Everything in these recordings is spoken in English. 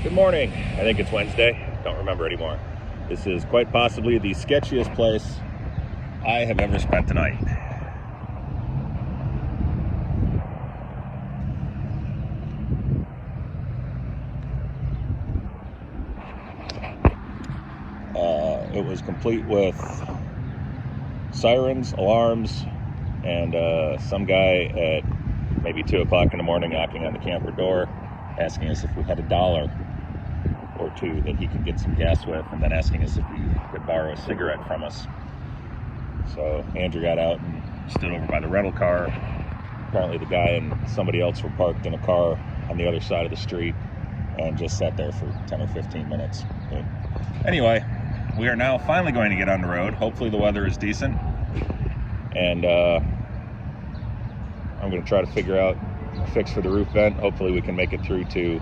Good morning. I think it's Wednesday. Don't remember anymore. This is quite possibly the sketchiest place I have ever spent a night. It was complete with sirens, alarms, and some guy at maybe 2 o'clock in the morning knocking on the camper door, asking us if we had $1 or two that he could get some gas with, and then asking us if we could borrow a cigarette from us. So Andrew got out and stood over by the rental car. Apparently the guy and somebody else were parked in a car on the other side of the street and just sat there for 10 or 15 minutes. But anyway, we are now finally going to get on the road. Hopefully the weather is decent. And I'm going to try to figure out a fix for the roof vent. Hopefully we can make it through to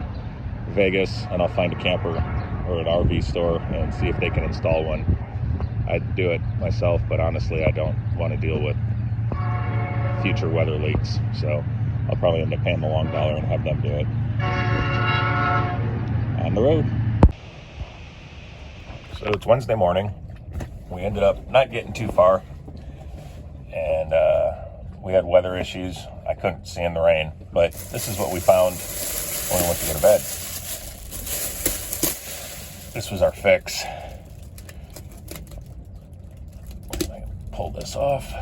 Vegas, and I'll find a camper or an RV store and see if they can install one. I'd do it myself, but honestly I don't want to deal with future weather leaks, so I'll probably end up paying the long dollar and have them do it. On the road. So it's Wednesday morning. We ended up not getting too far, and we had weather issues. I couldn't see in the rain, but this is what we found when we went to go to bed. This was our fix. I can pull this off.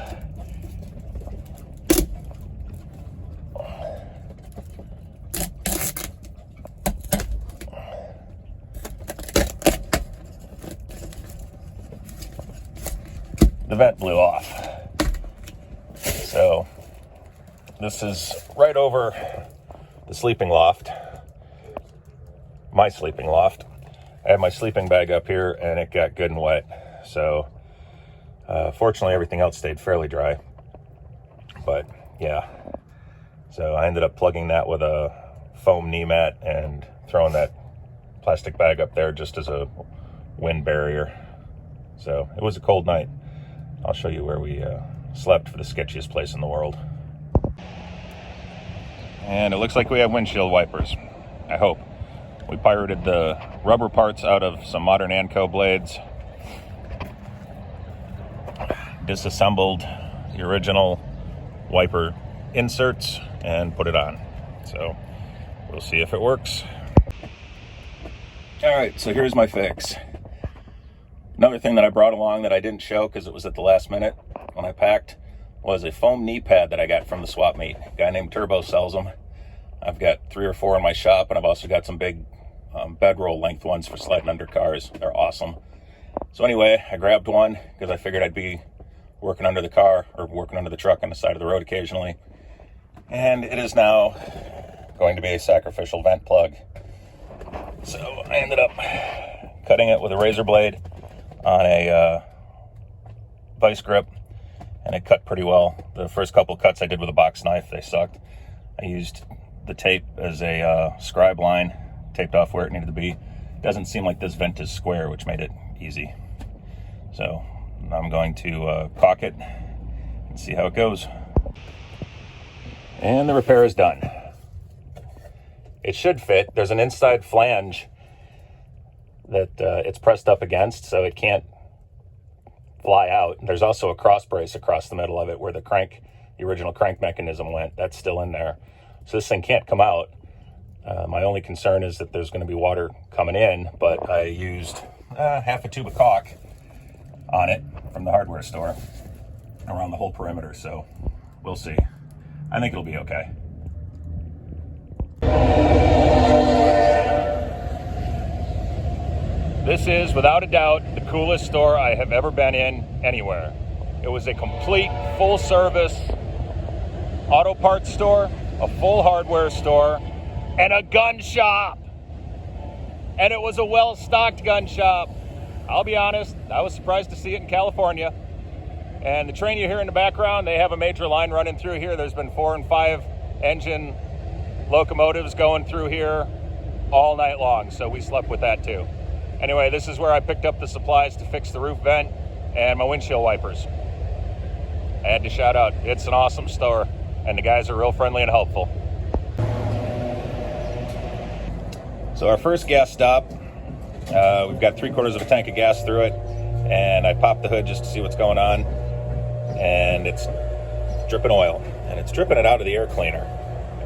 The vent blew off. So this is right over the sleeping loft, my sleeping loft. I had my sleeping bag up here and it got good and wet. So fortunately everything else stayed fairly dry. But yeah, so I ended up plugging that with a foam knee mat and throwing that plastic bag up there just as a wind barrier. So it was a cold night. I'll show you where we slept for the sketchiest place in the world. And it looks like we have windshield wipers, I hope. We pirated the rubber parts out of some modern Anco blades, disassembled the original wiper inserts, and put it on. So we'll see if it works. All right, so here's my fix. Another thing that I brought along that I didn't show because it was at the last minute when I packed was a foam knee pad that I got from the swap meet. A guy named Turbo sells them. I've got 3 or 4 in my shop, and I've also got some big bedroll length ones for sliding under cars. They're awesome. So anyway, I grabbed one because I figured I'd be working under the car or working under the truck on the side of the road occasionally. And it is now going to be a sacrificial vent plug. So I ended up cutting it with a razor blade on a vice grip, and it cut pretty well. The first couple cuts I did with a box knife, they sucked. I used the tape as a scribe line, taped off where it needed to be. It doesn't seem like this vent is square, which made it easy. So I'm going to caulk it and see how it goes. And the repair is done. It should fit. There's an inside flange that it's pressed up against, so it can't fly out. There's also a cross brace across the middle of it where the original crank mechanism went. That's still in there. So this thing can't come out. My only concern is that there's going to be water coming in, but I used half a tube of caulk on it from the hardware store around the whole perimeter, so we'll see. I think it'll be okay. This is, without a doubt, the coolest store I have ever been in anywhere. It was a complete, full-service auto parts store, a full hardware store, and a gun shop. And it was a well-stocked gun shop. I'll be honest, I was surprised to see it in California. And the train you hear in the background, they have a major line running through here. There's been 4 and 5 engine locomotives going through here all night long, so we slept with that too. Anyway, this is where I picked up the supplies to fix the roof vent and my windshield wipers. I had to shout out, it's an awesome store, and the guys are real friendly and helpful. So our first gas stop, we've got 3/4 of a tank of gas through it, and I popped the hood just to see what's going on, and it's dripping oil, and it's dripping it out of the air cleaner,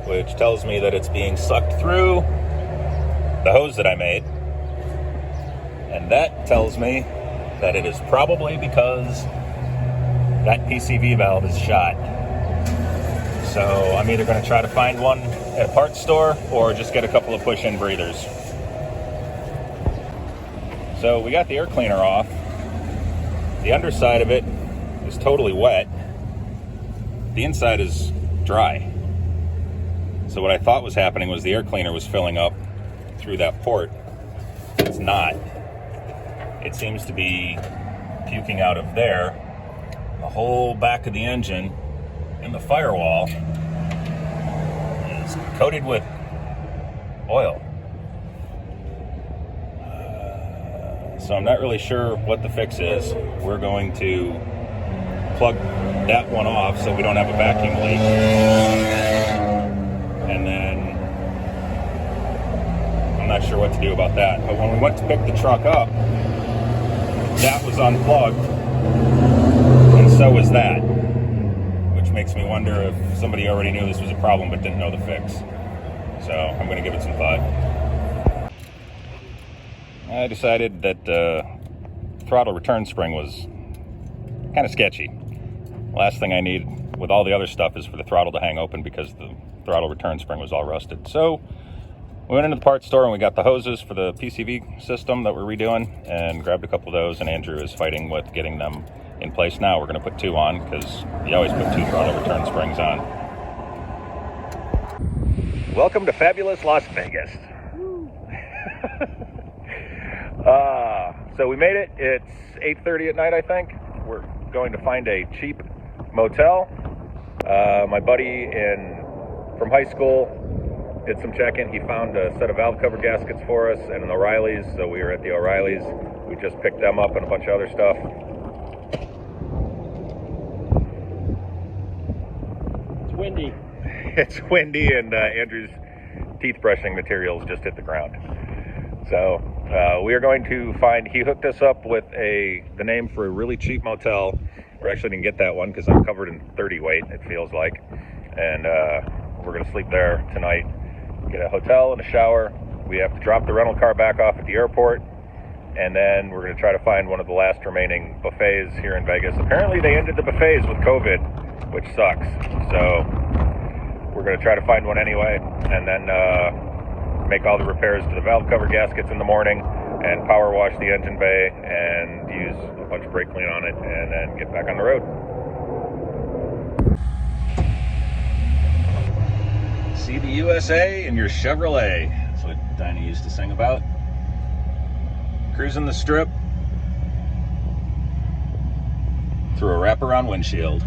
which tells me that it's being sucked through the hose that I made, and that tells me that it is probably because that PCV valve is shot. So I'm either going to try to find one at a parts store or just get a couple of push-in breathers. So we got the air cleaner off. The underside of it is totally wet. The inside is dry. So what I thought was happening was the air cleaner was filling up through that port. It's not. It seems to be puking out of there. The whole back of the engine and the firewall is coated with oil. So I'm not really sure what the fix is. We're going to plug that one off so we don't have a vacuum leak. And then I'm not sure what to do about that. But when we went to pick the truck up, that was unplugged, and so was that. Which makes me wonder if somebody already knew this was a problem but didn't know the fix. So I'm going to give it some thought. I decided that the throttle return spring was kind of sketchy. Last thing I need with all the other stuff is for the throttle to hang open because the throttle return spring was all rusted. So we went into the parts store and we got the hoses for the PCV system that we're redoing and grabbed a couple of those, and Andrew is fighting with getting them in place now. We're going to put 2 on because you always put 2 throttle return springs on. Welcome to fabulous Las Vegas. So we made it. It's 8:30 at night, I think. We're going to find a cheap motel. My buddy from high school did some checking. He found a set of valve cover gaskets for us and an O'Reilly's. So we were at the O'Reilly's. We just picked them up and a bunch of other stuff. It's windy. It's windy, and Andrew's teeth brushing materials just hit the ground. So we are going to find, he hooked us up with the name for a really cheap motel. We actually didn't get that one because I'm covered in 30 weight, it feels like. And we're going to sleep there tonight. Get a hotel and a shower. We have to drop the rental car back off at the airport. And then we're going to try to find one of the last remaining buffets here in Vegas. Apparently they ended the buffets with COVID, which sucks. So we're going to try to find one anyway. And then make all the repairs to the valve cover gaskets in the morning and power wash the engine bay and use a bunch of brake clean on it and then get back on the road. See the USA in your Chevrolet. That's what Dinah used to sing about. Cruising the strip through a wraparound windshield.